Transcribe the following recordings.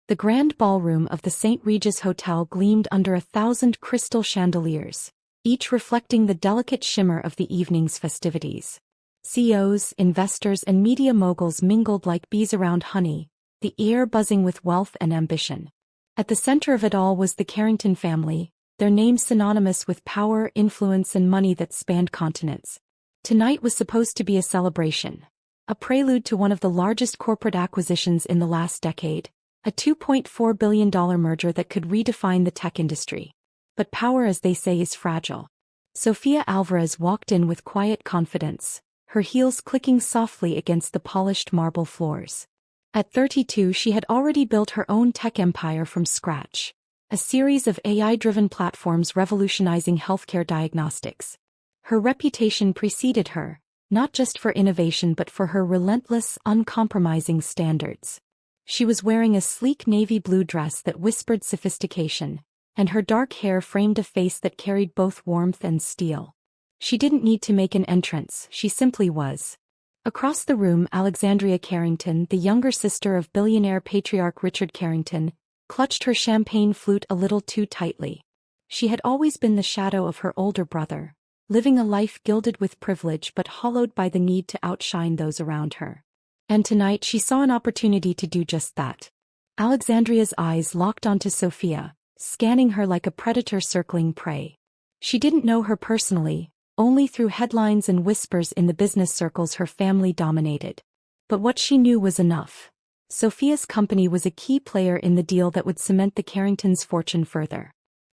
The grand ballroom of the St. Regis Hotel gleamed under 1,000 crystal chandeliers, each reflecting the delicate shimmer of the evening's festivities. CEOs, investors, and media moguls mingled like bees around honey, the air buzzing with wealth and ambition. At the center of it all was the Carrington family, their names synonymous with power, influence, and money that spanned continents. Tonight was supposed to be a celebration, a prelude to one of the largest corporate acquisitions in the last decade, a $2.4 billion merger that could redefine the tech industry. But power, as they say, is fragile. Sofia Alvarez walked in with quiet confidence, her heels clicking softly against the polished marble floors. At 32, she had already built her own tech empire from scratch, a series of AI-driven platforms revolutionizing healthcare diagnostics. Her reputation preceded her, not just for innovation but for her relentless, uncompromising standards. She was wearing a sleek navy blue dress that whispered sophistication, and her dark hair framed a face that carried both warmth and steel. She didn't need to make an entrance, she simply was. Across the room, Alexandria Carrington, the younger sister of billionaire patriarch Richard Carrington, clutched her champagne flute a little too tightly. She had always been the shadow of her older brother, living a life gilded with privilege but hollowed by the need to outshine those around her. And tonight she saw an opportunity to do just that. Alexandria's eyes locked onto Sofia, scanning her like a predator circling prey. She didn't know her personally, only through headlines and whispers in the business circles her family dominated. But what she knew was enough. Sofia's company was a key player in the deal that would cement the Carringtons' fortune further.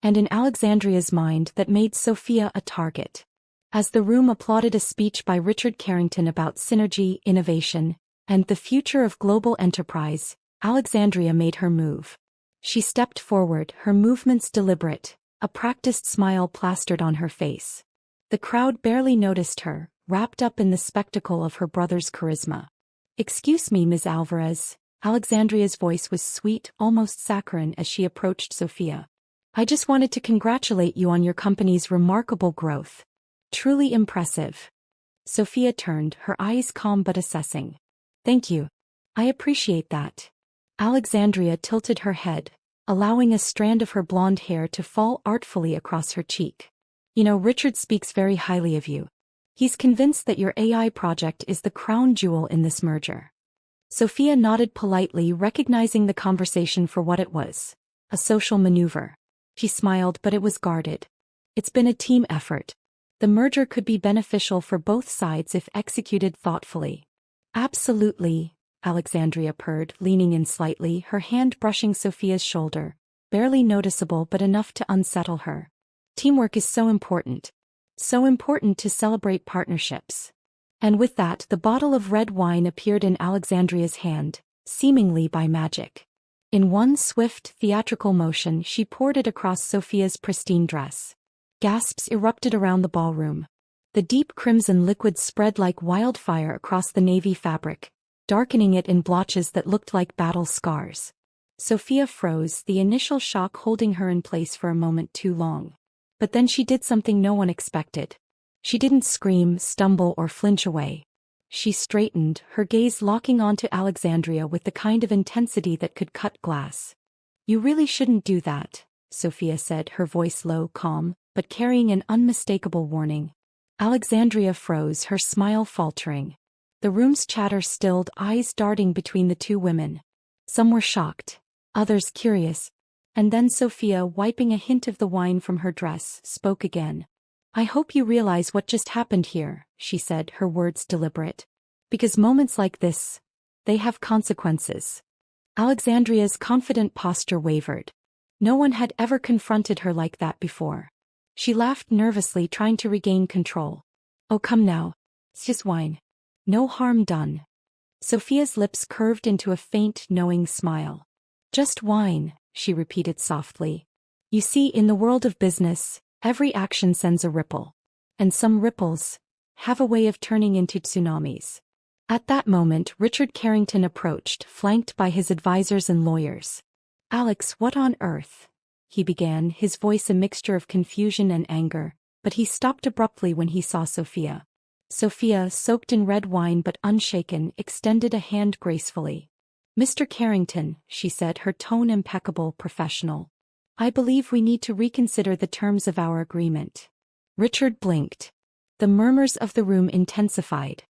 And in Alexandria's mind, that made Sofia a target. As the room applauded a speech by Richard Carrington about synergy, innovation, and the future of global enterprise, Alexandria made her move. She stepped forward, her movements deliberate, a practiced smile plastered on her face. The crowd barely noticed her, wrapped up in the spectacle of her brother's charisma. "Excuse me, Ms. Alvarez." Alexandria's voice was sweet, almost saccharine as she approached Sofia. "I just wanted to congratulate you on your company's remarkable growth. Truly impressive." Sofia turned, her eyes calm but assessing. "Thank you. I appreciate that." Alexandria tilted her head, allowing a strand of her blonde hair to fall artfully across her cheek. "You know, Richard speaks very highly of you. He's convinced that your AI project is the crown jewel in this merger." Sofia nodded politely, recognizing the conversation for what it was, a social maneuver. She smiled, but it was guarded. "It's been a team effort. The merger could be beneficial for both sides if executed thoughtfully." "Absolutely," Alexandria purred, leaning in slightly, her hand brushing Sofia's shoulder, barely noticeable but enough to unsettle her. "Teamwork is so important. So important to celebrate partnerships." And with that, the bottle of red wine appeared in Alexandria's hand, seemingly by magic. In one swift, theatrical motion, she poured it across Sofia's pristine dress. Gasps erupted around the ballroom. The deep crimson liquid spread like wildfire across the navy fabric, darkening it in blotches that looked like battle scars. Sofia froze, the initial shock holding her in place for a moment too long. But then she did something no one expected. She didn't scream, stumble, or flinch away. She straightened, her gaze locking onto Alexandria with the kind of intensity that could cut glass. "You really shouldn't do that," Sofia said, her voice low, calm, but carrying an unmistakable warning. Alexandria froze, her smile faltering. The room's chatter stilled, eyes darting between the two women. Some were shocked, others curious. And then Sofia, wiping a hint of the wine from her dress, spoke again. "I hope you realize what just happened here," she said, her words deliberate. "Because moments like this, they have consequences." Alexandria's confident posture wavered. No one had ever confronted her like that before. She laughed nervously, trying to regain control. "Oh, come now. It's just wine. No harm done." Sofia's lips curved into a faint, knowing smile. "Just wine," she repeated softly. "You see, in the world of business, every action sends a ripple. And some ripples have a way of turning into tsunamis." At that moment, Richard Carrington approached, flanked by his advisors and lawyers. "Alex, what on earth?" he began, his voice a mixture of confusion and anger, but he stopped abruptly when he saw Sofia. Sofia, soaked in red wine but unshaken, extended a hand gracefully. Mr. Carrington, she said, her tone impeccable, professional. I believe we need to reconsider the terms of our agreement. Richard blinked. The murmurs of the room intensified.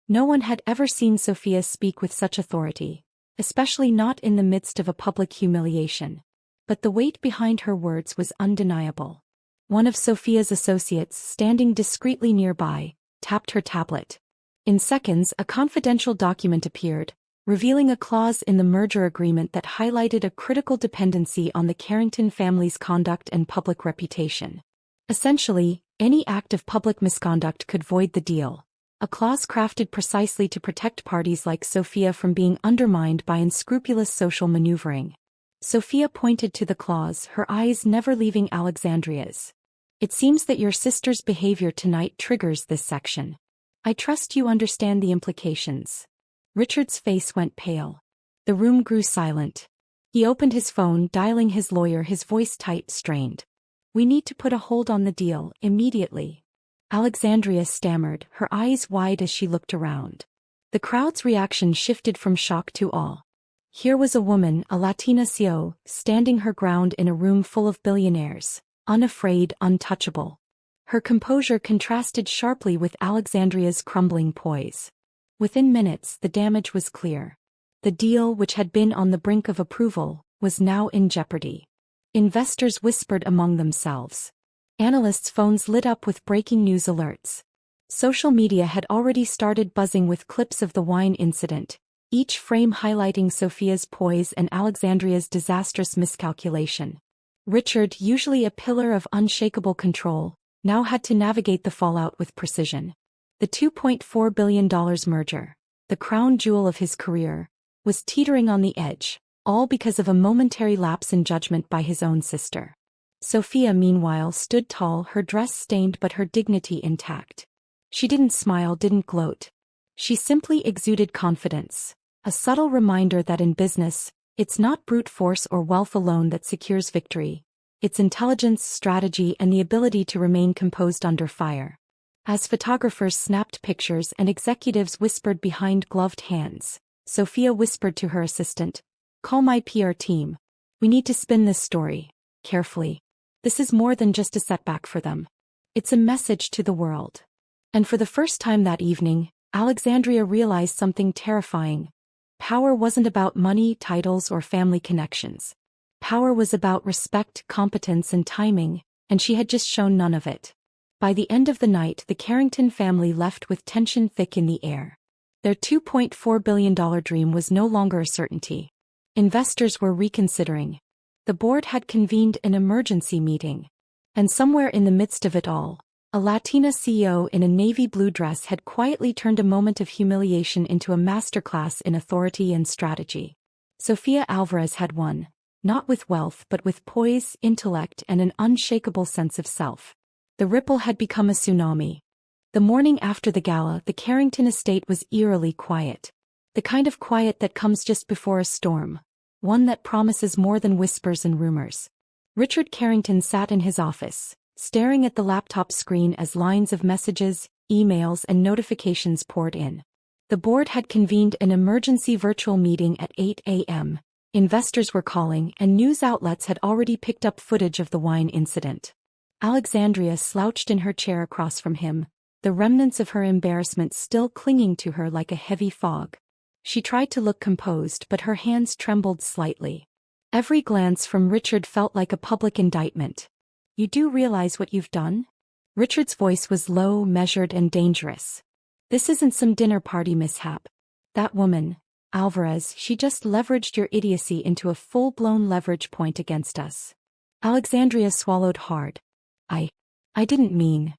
No one had ever seen Sophia speak with such authority, especially not in the midst of a public humiliation. But the weight behind her words was undeniable. One of Sophia's associates, standing discreetly nearby, tapped her tablet. In seconds, a confidential document appeared, revealing a clause in the merger agreement that highlighted a critical dependency on the Carrington family's conduct and public reputation. Essentially, any act of public misconduct could void the deal, a clause crafted precisely to protect parties like Sophia from being undermined by unscrupulous social maneuvering. Sophia pointed to the clause, her eyes never leaving Alexandria's. It seems that your sister's behavior tonight triggers this section. I trust you understand the implications. Richard's face went pale. The room grew silent. He opened his phone, dialing his lawyer, his voice tight, strained. We need to put a hold on the deal, immediately. Alexandria stammered, her eyes wide as she looked around. The crowd's reaction shifted from shock to awe. Here was a woman, a Latina CEO, standing her ground in a room full of billionaires, unafraid, untouchable. Her composure contrasted sharply with Alexandria's crumbling poise. Within minutes, the damage was clear. The deal, which had been on the brink of approval, was now in jeopardy. Investors whispered among themselves. Analysts' phones lit up with breaking news alerts. Social media had already started buzzing with clips of the wine incident, each frame highlighting Sophia's poise and Alexandria's disastrous miscalculation. Richard, usually a pillar of unshakable control, now had to navigate the fallout with precision. The $2.4 billion merger, the crown jewel of his career, was teetering on the edge, all because of a momentary lapse in judgment by his own sister. Sophia, meanwhile, stood tall, her dress stained but her dignity intact. She didn't smile, didn't gloat. She simply exuded confidence, a subtle reminder that in business, it's not brute force or wealth alone that secures victory. It's intelligence, strategy, and the ability to remain composed under fire. As photographers snapped pictures and executives whispered behind gloved hands, Sophia whispered to her assistant, "Call my PR team. We need to spin this story carefully. This is more than just a setback for them. It's a message to the world." And for the first time that evening, Alexandria realized something terrifying. Power wasn't about money, titles, or family connections. Power was about respect, competence, and timing, and she had just shown none of it. By the end of the night, the Carrington family left with tension thick in the air. Their $2.4 billion dream was no longer a certainty. Investors were reconsidering. The board had convened an emergency meeting. And somewhere in the midst of it all, a Latina CEO in a navy blue dress had quietly turned a moment of humiliation into a masterclass in authority and strategy. Sofia Alvarez had won, not with wealth but with poise, intellect, and an unshakable sense of self. The ripple had become a tsunami. The morning after the gala, the Carrington estate was eerily quiet. The kind of quiet that comes just before a storm. One that promises more than whispers and rumors. Richard Carrington sat in his office, staring at the laptop screen as lines of messages, emails, and notifications poured in. The board had convened an emergency virtual meeting at 8 a.m. Investors were calling, and news outlets had already picked up footage of the wine incident. Alexandria slouched in her chair across from him, the remnants of her embarrassment still clinging to her like a heavy fog. She tried to look composed, but her hands trembled slightly. Every glance from Richard felt like a public indictment. "You do realize what you've done?" Richard's voice was low, measured, and dangerous. "This isn't some dinner party mishap. That woman, Alvarez, she just leveraged your idiocy into a full-blown leverage point against us." Alexandria swallowed hard. I didn't mean."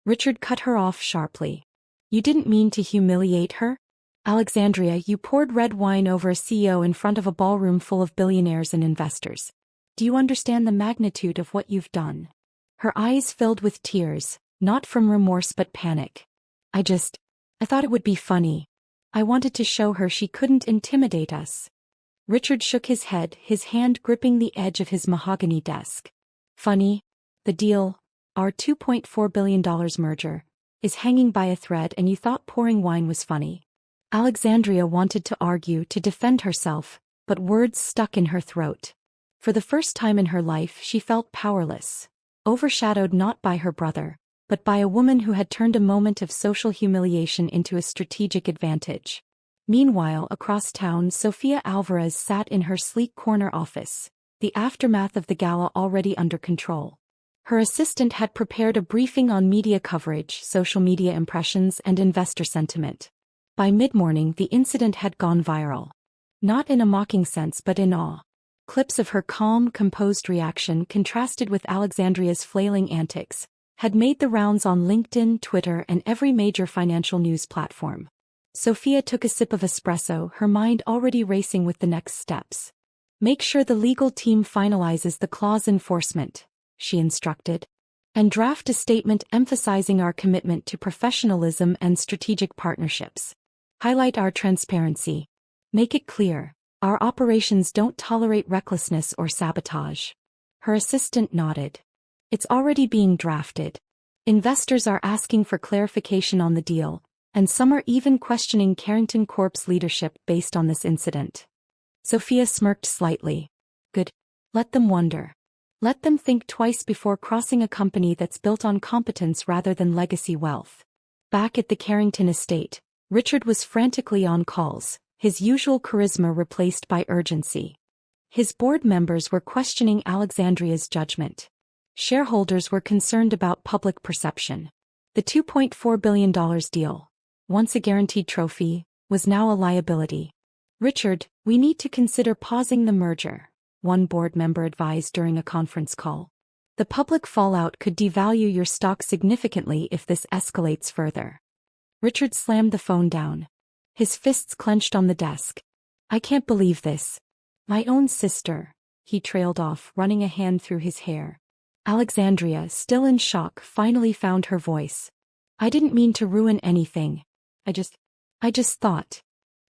Richard cut her off sharply. "You didn't mean to humiliate her? Alexandria, you poured red wine over a CEO in front of a ballroom full of billionaires and investors. Do you understand the magnitude of what you've done?" Her eyes filled with tears, not from remorse but panic. I thought it would be funny. I wanted to show her she couldn't intimidate us." Richard shook his head, his hand gripping the edge of his mahogany desk. "Funny? The deal, our $2.4 billion merger, is hanging by a thread, and you thought pouring wine was funny. Alexandria wanted to argue to defend herself, but words stuck in her throat. For the first time in her life she felt powerless, overshadowed not by her brother, but by a woman who had turned a moment of social humiliation into a strategic advantage. Meanwhile, across town, Sofia Alvarez sat in her sleek corner office, the aftermath of the gala already under control. Her assistant had prepared a briefing on media coverage, social media impressions, and investor sentiment. By mid-morning, the incident had gone viral. Not in a mocking sense but in awe. Clips of her calm, composed reaction contrasted with Alexandria's flailing antics, had made the rounds on LinkedIn, Twitter, and every major financial news platform. Sofia took a sip of espresso, her mind already racing with the next steps. "Make sure the legal team finalizes the clause enforcement," she instructed. "And draft a statement emphasizing our commitment to professionalism and strategic partnerships. Highlight our transparency. Make it clear, our operations don't tolerate recklessness or sabotage." Her assistant nodded. "It's already being drafted. Investors are asking for clarification on the deal, and some are even questioning Carrington Corp's leadership based on this incident." Sofia smirked slightly. "Good. Let them wonder. Let them think twice before crossing a company that's built on competence rather than legacy wealth." Back at the Carrington estate, Richard was frantically on calls, his usual charisma replaced by urgency. His board members were questioning Alexandria's judgment. Shareholders were concerned about public perception. The $2.4 billion deal, once a guaranteed trophy, was now a liability. "Richard, we need to consider pausing the merger," one board member advised during a conference call. "The public fallout could devalue your stock significantly if this escalates further." Richard slammed the phone down. His fists clenched on the desk. "I can't believe this. My own sister," he trailed off, running a hand through his hair. Alexandria, still in shock, finally found her voice. "I didn't mean to ruin anything. I just thought."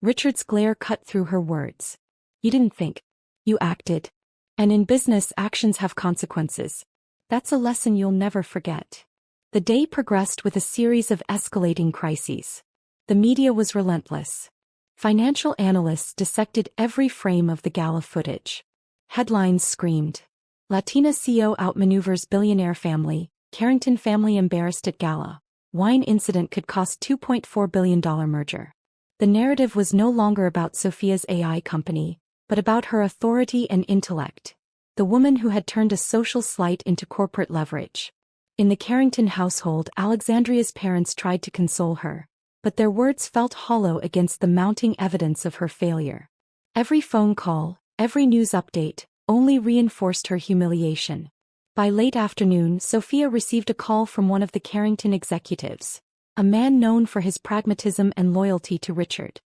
Richard's glare cut through her words. "You didn't think. You acted. And in business, actions have consequences. That's a lesson you'll never forget." The day progressed with a series of escalating crises. The media was relentless. Financial analysts dissected every frame of the gala footage. Headlines screamed, "Latina CEO outmaneuvers billionaire family, Carrington family embarrassed at gala. Wine incident could cost $2.4 billion merger." The narrative was no longer about Sofia's AI company, but about her authority and intellect. The woman who had turned a social slight into corporate leverage. In the Carrington household, Alexandria's parents tried to console her, but their words felt hollow against the mounting evidence of her failure. Every phone call, every news update, only reinforced her humiliation. By late afternoon, Sofia received a call from one of the Carrington executives, a man known for his pragmatism and loyalty to Richard.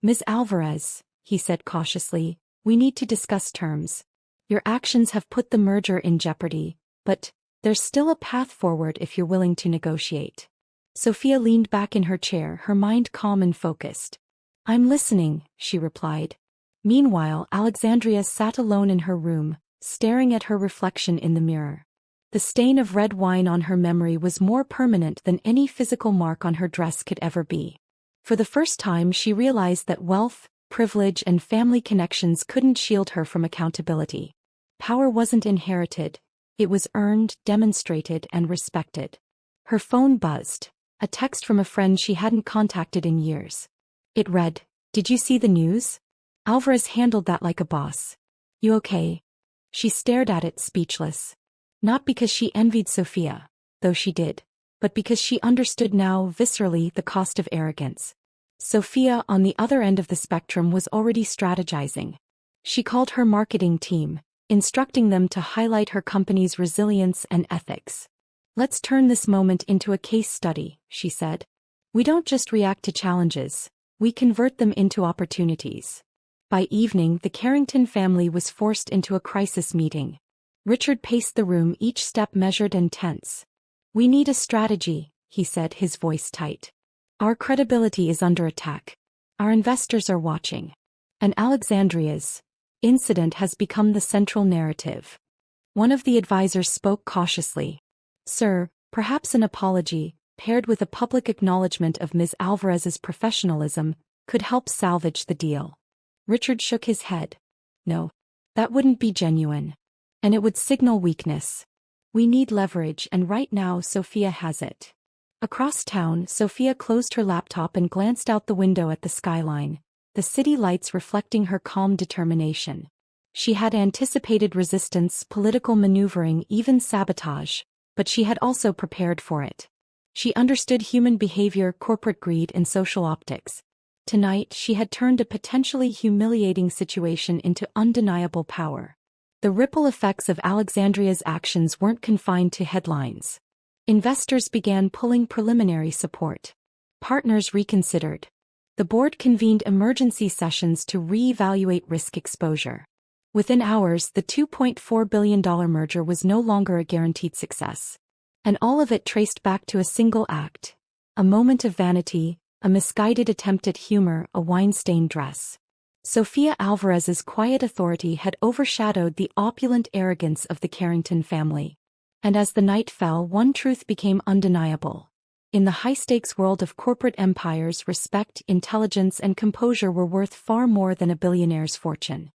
"Ms. Alvarez," he said cautiously, "we need to discuss terms. Your actions have put the merger in jeopardy, but there's still a path forward if you're willing to negotiate." Sofia leaned back in her chair, her mind calm and focused. "I'm listening," she replied. Meanwhile, Alexandria sat alone in her room, staring at her reflection in the mirror. The stain of red wine on her memory was more permanent than any physical mark on her dress could ever be. For the first time, she realized that wealth, privilege, and family connections couldn't shield her from accountability. Power wasn't inherited. It was earned, demonstrated, and respected. Her phone buzzed, a text from a friend she hadn't contacted in years. It read, "Did you see the news? Alvarez handled that like a boss. You okay?" She stared at it, speechless. Not because she envied Sofia, though she did, but because she understood now, viscerally, the cost of arrogance. Sofia, on the other end of the spectrum, was already strategizing. She called her marketing team, instructing them to highlight her company's resilience and ethics. "Let's turn this moment into a case study," she said. "We don't just react to challenges, we convert them into opportunities." By evening, the Carrington family was forced into a crisis meeting. Richard paced the room, each step measured and tense. "We need a strategy," he said, his voice tight. "Our credibility is under attack. Our investors are watching. And Alexandria's incident has become the central narrative." One of the advisors spoke cautiously. "Sir, perhaps an apology, paired with a public acknowledgement of Ms. Alvarez's professionalism, could help salvage the deal. Richard shook his head. No. That wouldn't be genuine. And it would signal weakness. We need leverage, and right now Sophia has it. Across town, Sophia closed her laptop and glanced out the window at the skyline, the city lights reflecting her calm determination. She had anticipated resistance, political maneuvering, even sabotage, but she had also prepared for it. She understood human behavior, corporate greed, and social optics. Tonight, she had turned a potentially humiliating situation into undeniable power. The ripple effects of Alexandria's actions weren't confined to headlines. Investors began pulling preliminary support. Partners reconsidered. The board convened emergency sessions to re-evaluate risk exposure. Within hours, the $2.4 billion merger was no longer a guaranteed success. And all of it traced back to a single act. A moment of vanity, a misguided attempt at humor, a wine-stained dress. Sofia Alvarez's quiet authority had overshadowed the opulent arrogance of the Carrington family. And as the night fell, one truth became undeniable. In the high-stakes world of corporate empires, respect, intelligence, and composure were worth far more than a billionaire's fortune.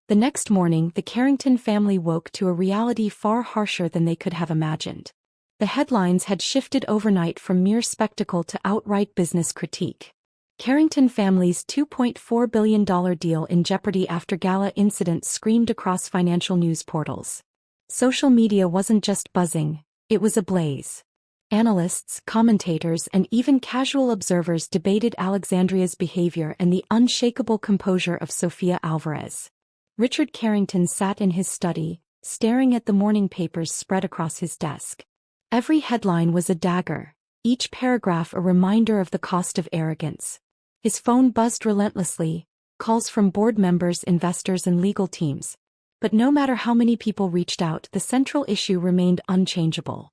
The next morning, the Carrington family woke to a reality far harsher than they could have imagined. The headlines had shifted overnight from mere spectacle to outright business critique. Carrington family's $2.4 billion deal in jeopardy after gala incident screamed across financial news portals. Social media wasn't just buzzing, it was ablaze. Analysts, commentators, and even casual observers debated Alexandria's behavior and the unshakable composure of Sofia Alvarez. Richard Carrington sat in his study, staring at the morning papers spread across his desk. Every headline was a dagger, each paragraph a reminder of the cost of arrogance. His phone buzzed relentlessly, calls from board members, investors, and legal teams. But no matter how many people reached out, the central issue remained unchangeable.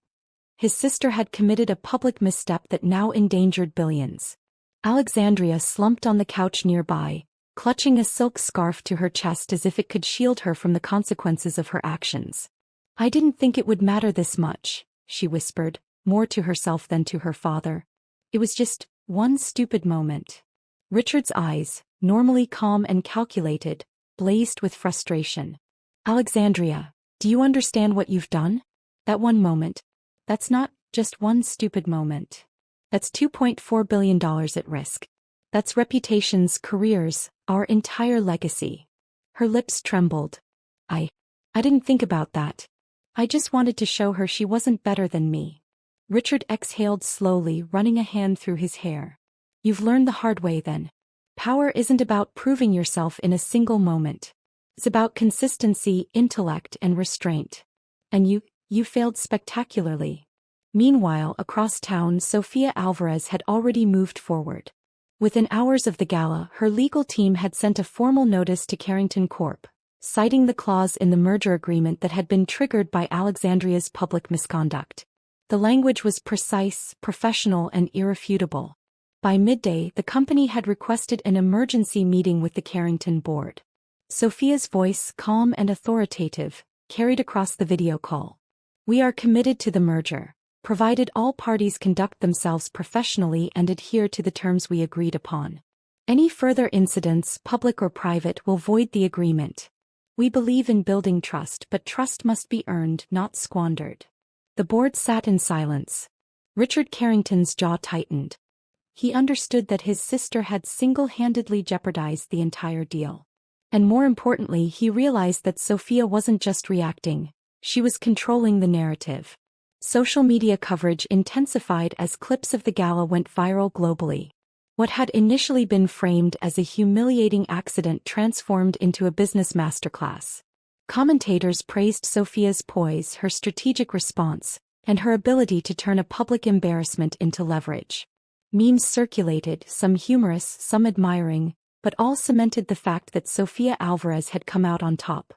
His sister had committed a public misstep that now endangered billions. Alexandria slumped on the couch nearby, clutching a silk scarf to her chest as if it could shield her from the consequences of her actions. "I didn't think it would matter this much," she whispered, more to herself than to her father. "It was just one stupid moment." Richard's eyes, normally calm and calculated, blazed with frustration. "Alexandria, do you understand what you've done? That one moment. That's not just one stupid moment. That's $2.4 billion at risk. That's reputations, careers, our entire legacy." Her lips trembled. I didn't think about that. I just wanted to show her she wasn't better than me." Richard exhaled slowly, running a hand through his hair. "You've learned the hard way then. Power isn't about proving yourself in a single moment. It's about consistency, intellect, and restraint. And you failed spectacularly." Meanwhile, across town, Sofia Alvarez had already moved forward. Within hours of the gala, her legal team had sent a formal notice to Carrington Corp., citing the clause in the merger agreement that had been triggered by Alexandria's public misconduct. The language was precise, professional, and irrefutable. By midday, the company had requested an emergency meeting with the Carrington board. Sofia's voice, calm and authoritative, carried across the video call. "We are committed to the merger, provided all parties conduct themselves professionally and adhere to the terms we agreed upon. Any further incidents, public or private, will void the agreement. We believe in building trust, but trust must be earned, not squandered." The board sat in silence. Richard Carrington's jaw tightened. He understood that his sister had single-handedly jeopardized the entire deal. And more importantly, he realized that Sofia wasn't just reacting, she was controlling the narrative. Social media coverage intensified as clips of the gala went viral globally. What had initially been framed as a humiliating accident transformed into a business masterclass. Commentators praised Sofia's poise, her strategic response, and her ability to turn a public embarrassment into leverage. Memes circulated, some humorous, some admiring, but all cemented the fact that Sofia Alvarez had come out on top.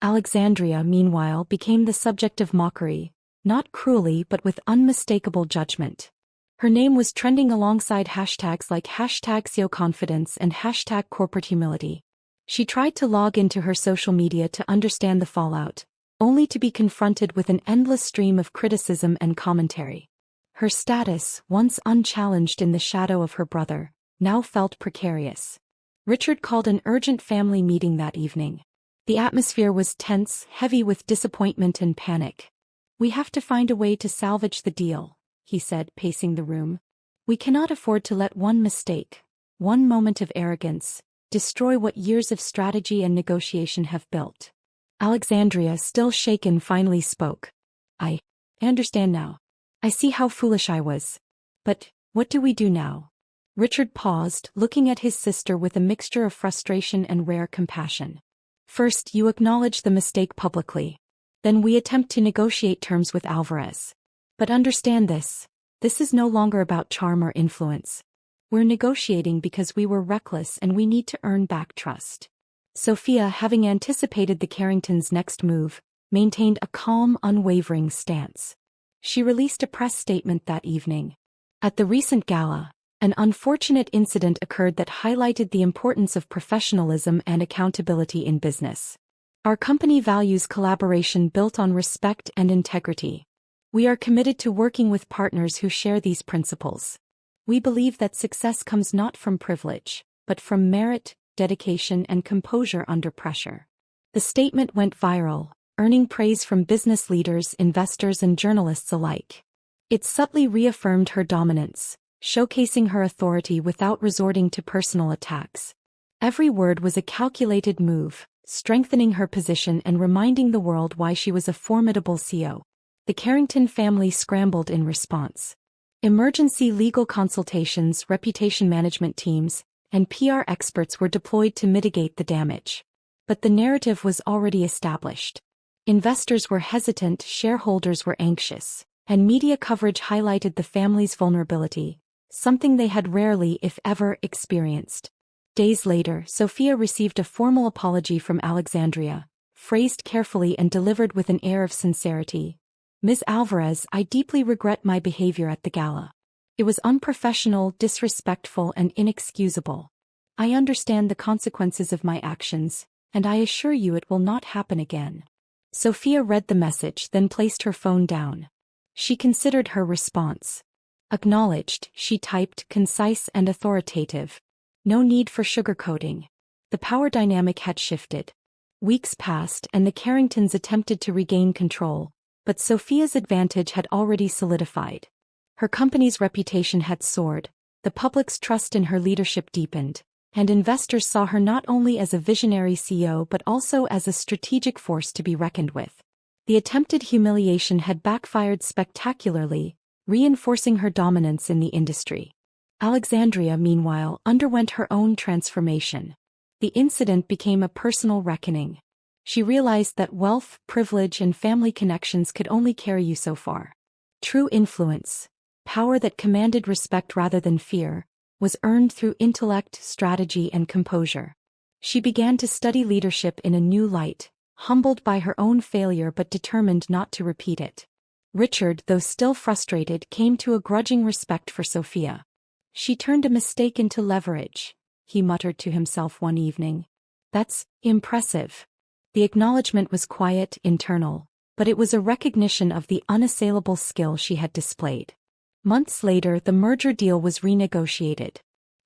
Alexandria, meanwhile, became the subject of mockery, not cruelly but with unmistakable judgment. Her name was trending alongside hashtags like #SEOconfidence and #corporatehumility. She tried to log into her social media to understand the fallout, only to be confronted with an endless stream of criticism and commentary. Her status, once unchallenged in the shadow of her brother, now felt precarious. Richard called an urgent family meeting that evening. The atmosphere was tense, heavy with disappointment and panic. "We have to find a way to salvage the deal," he said, pacing the room. "We cannot afford to let one mistake, one moment of arrogance, destroy what years of strategy and negotiation have built." Alexandria, still shaken, finally spoke. I understand now. I see how foolish I was. But what do we do now?" Richard paused, looking at his sister with a mixture of frustration and rare compassion. "First, you acknowledge the mistake publicly. Then we attempt to negotiate terms with Alvarez. But understand this is no longer about charm or influence. We're negotiating because we were reckless and we need to earn back trust." Sophia, having anticipated the Carringtons' next move, maintained a calm, unwavering stance. She released a press statement that evening. "At the recent gala, an unfortunate incident occurred that highlighted the importance of professionalism and accountability in business. Our company values collaboration built on respect and integrity. We are committed to working with partners who share these principles. We believe that success comes not from privilege, but from merit, dedication, and composure under pressure." The statement went viral, earning praise from business leaders, investors, and journalists alike. It subtly reaffirmed her dominance, showcasing her authority without resorting to personal attacks. Every word was a calculated move, strengthening her position and reminding the world why she was a formidable CEO. The Carrington family scrambled in response. Emergency legal consultations, reputation management teams, and PR experts were deployed to mitigate the damage. But the narrative was already established. Investors were hesitant, shareholders were anxious, and media coverage highlighted the family's vulnerability, something they had rarely, if ever, experienced. Days later, Sophia received a formal apology from Alexandria, phrased carefully and delivered with an air of sincerity. "Ms. Alvarez, I deeply regret my behavior at the gala. It was unprofessional, disrespectful, and inexcusable. I understand the consequences of my actions, and I assure you it will not happen again." Sophia read the message, then placed her phone down. She considered her response. "Acknowledged," she typed, concise and authoritative. No need for sugarcoating. The power dynamic had shifted. Weeks passed and the Carringtons attempted to regain control, but Sophia's advantage had already solidified. Her company's reputation had soared, the public's trust in her leadership deepened, and investors saw her not only as a visionary CEO but also as a strategic force to be reckoned with. The attempted humiliation had backfired spectacularly, reinforcing her dominance in the industry. Alexandria, meanwhile, underwent her own transformation. The incident became a personal reckoning. She realized that wealth, privilege, and family connections could only carry you so far. True influence, power that commanded respect rather than fear, was earned through intellect, strategy, and composure. She began to study leadership in a new light, humbled by her own failure but determined not to repeat it. Richard, though still frustrated, came to a grudging respect for Sophia. "She turned a mistake into leverage," he muttered to himself one evening. "That's impressive." The acknowledgement was quiet, internal, but it was a recognition of the unassailable skill she had displayed. Months later, the merger deal was renegotiated.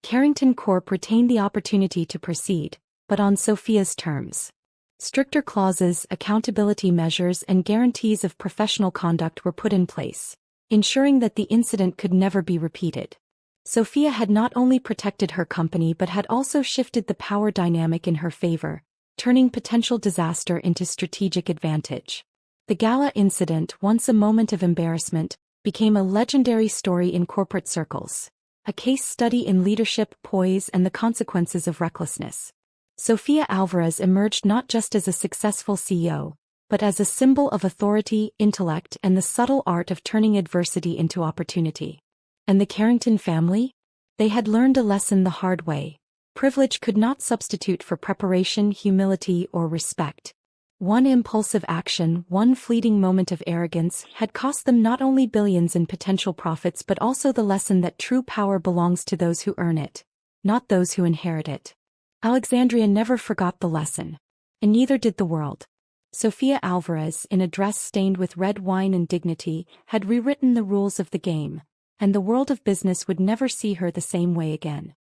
Carrington Corp retained the opportunity to proceed, but on Sophia's terms. Stricter clauses, accountability measures, and guarantees of professional conduct were put in place, ensuring that the incident could never be repeated. Sophia had not only protected her company but had also shifted the power dynamic in her favor, turning potential disaster into strategic advantage. The gala incident, once a moment of embarrassment, became a legendary story in corporate circles, a case study in leadership, poise, and the consequences of recklessness. Sophia Alvarez emerged not just as a successful CEO, but as a symbol of authority, intellect, and the subtle art of turning adversity into opportunity. And the Carrington family? They had learned a lesson the hard way. Privilege could not substitute for preparation, humility, or respect. One impulsive action, one fleeting moment of arrogance, had cost them not only billions in potential profits but also the lesson that true power belongs to those who earn it, not those who inherit it. Alexandria never forgot the lesson. And neither did the world. Sophia Alvarez, in a dress stained with red wine and dignity, had rewritten the rules of the game, and the world of business would never see her the same way again.